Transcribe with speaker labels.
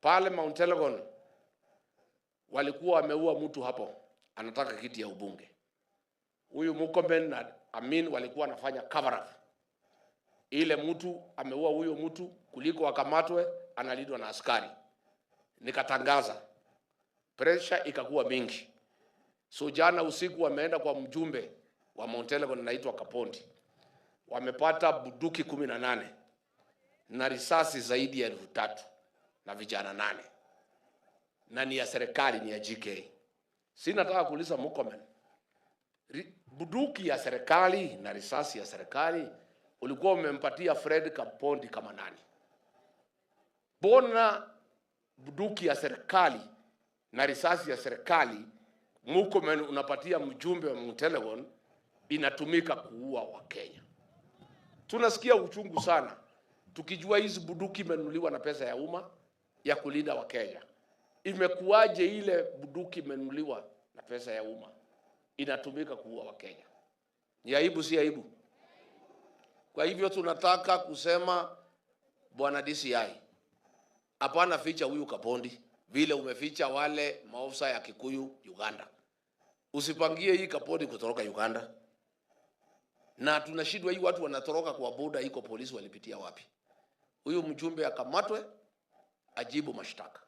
Speaker 1: Pale Mount Elgon walikuwa wameua mtu hapo, anataka kiti ya ubunge. Huyu Murkomen na Amin walikuwa wanafanya cover up. Ile mtu ameua huyo mtu, kuliko akamatwe analindwa na askari. Nikatangaza, pressure ikakuwa mingi. So jana usiku wameenda kwa mjumbe wa Mount Elgon anaitwa Kapondi. Wamepata bunduki 18 na risasi zaidi ya 3,000 na vijana 8. Na ni ya serikali, ni ya GK. Sina nataka kuuliza Murkomen, bunduki ya serikali na risasi ya serikali ulikuwa umempatia Fred Kapondi kama nani? Bona bunduki ya serikali na risasi ya serikali Murkomen unapatia mjumbe wa Mount Elgon inatumika kuua Wakenya? Tunasikia uchungu sana tukijua hizi bunduki imenunuliwa na pesa ya umma ya kulinda Wakenya. Imekuwaje ile bunduki imenunuliwa na pesa ya umma inatumika kuua Wakenya? Ni aibu, si aibu? Kwa hivyo tunataka kusema, Bwana DCI, hapana ficha huyu Kapondi vile umeficha wale maofisa ya Kikuyu Uganda. Usipangie hii Kapondi kutoroka Uganda. Na tunashindwa hii watu wanatoroka kwa boda, iko polisi walipitia wapi? Huyu mjumbe akamatwe, ajibu mashtaka.